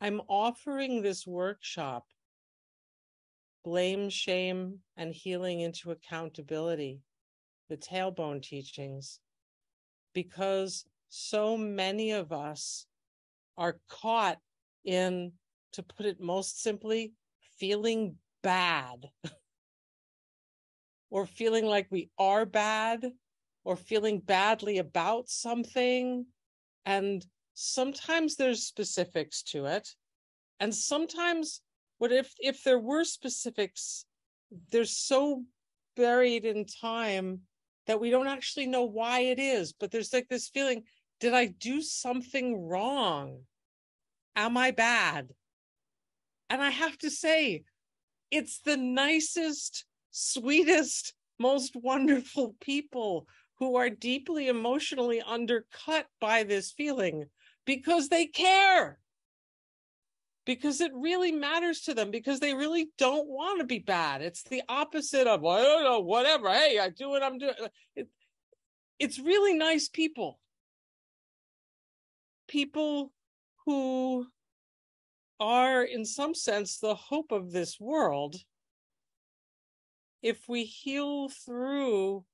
I'm offering this workshop, Blame, Shame, and Healing into Accountability, the tailbone teachings, because so many of us are caught in, to put it most simply, feeling bad or feeling like we are bad or feeling badly about something. And sometimes there's specifics to it. And sometimes what if there were specifics, they're so buried in time that we don't actually know why it is. But there's like this feeling, did I do something wrong? Am I bad? And I have to say, it's the nicest, sweetest, most wonderful people who are deeply emotionally undercut by this feeling because they care, because it really matters to them, because they really don't want to be bad. It's the opposite of, well, I don't know, whatever. Hey, I do what I'm doing. It's really nice people. People who are, in some sense, the hope of this world. If we heal through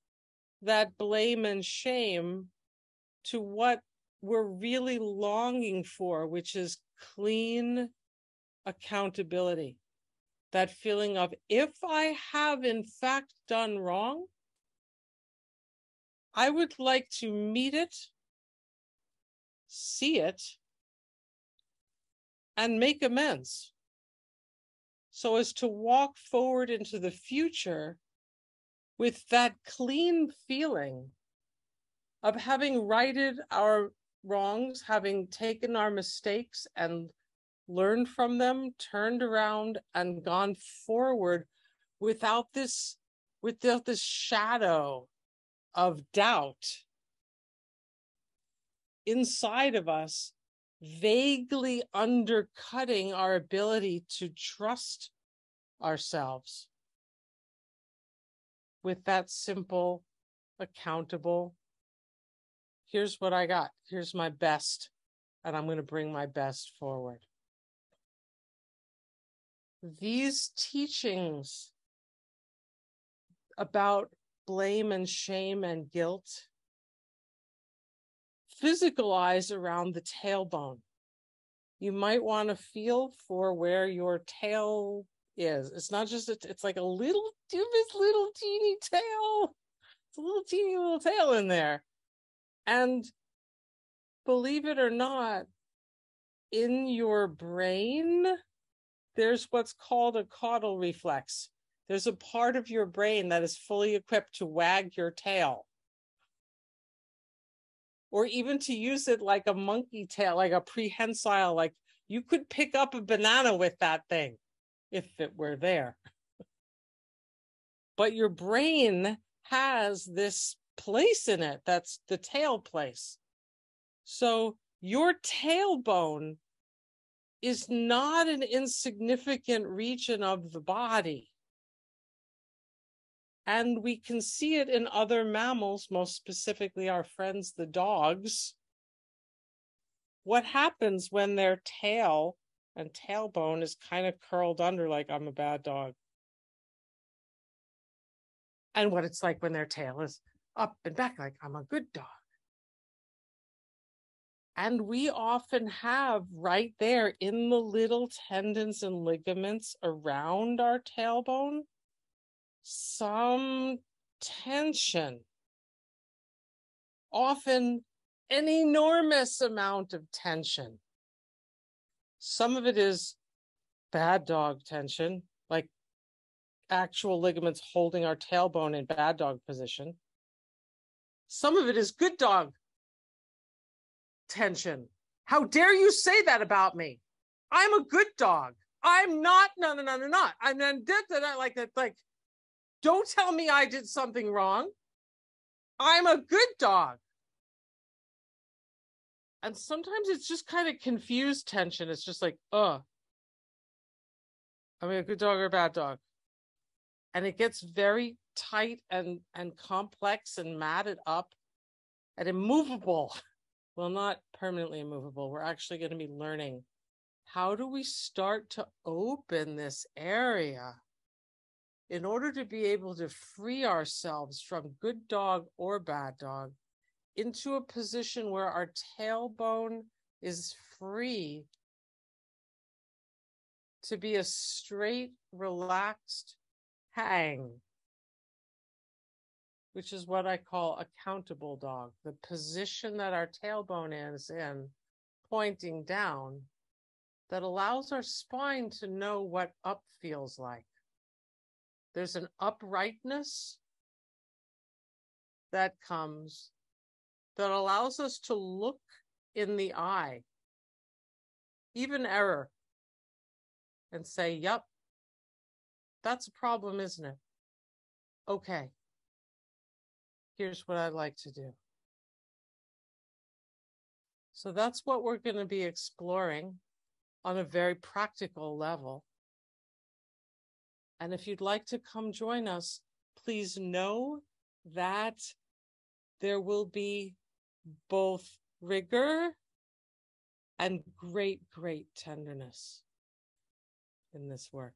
that blame and shame to what we're really longing for, which is clean accountability, that feeling of, if I have in fact done wrong, I would like to meet it, see it, and make amends, so as to walk forward into the future with that clean feeling of having righted our wrongs, having taken our mistakes and learned from them, turned around and gone forward without this shadow of doubt inside of us, vaguely undercutting our ability to trust ourselves with that simple, accountable, here's what I got, here's my best, and I'm going to bring my best forward. These teachings about blame and shame and guilt physicalize around the tailbone. You might want to feel for where your tail is. It's not just, it's like a little teeny tail. It's a little teeny little tail in there. And believe it or not, in your brain, there's what's called a caudal reflex. There's a part of your brain that is fully equipped to wag your tail, or even to use it like a monkey tail, like a prehensile, like you could pick up a banana with that thing if it were there. But your brain has this place in it that's the tail place. So your tailbone is not an insignificant region of the body. And we can see it in other mammals, most specifically our friends, the dogs. What happens when their tail and tailbone is kind of curled under, like, I'm a bad dog? And what it's like when their tail is up and back, like, I'm a good dog. And we often have right there in the little tendons and ligaments around our tailbone some tension, often an enormous amount of tension. Some of it is bad dog tension, like actual ligaments holding our tailbone in bad dog position. Some of it is good dog tension. How dare you say that about me? I'm a good dog. I'm not, no. I'm like that, like, don't tell me I did something wrong. I'm a good dog. And sometimes it's just kind of confused tension. It's just like, am I a good dog or a bad dog? And it gets very tight and complex and matted up and immovable. Well, not permanently immovable. We're actually going to be learning how do we start to open this area in order to be able to free ourselves from good dog or bad dog into a position where our tailbone is free to be a straight, relaxed hang, which is what I call a countable dog, the position that our tailbone is in, pointing down, that allows our spine to know what up feels like. There's an uprightness that comes that allows us to look in the eye, even error, and say, yep, that's a problem, isn't it? Okay, here's what I'd like to do. So that's what we're going to be exploring on a very practical level. And if you'd like to come join us, please know that there will be both rigor and great, great tenderness in this work.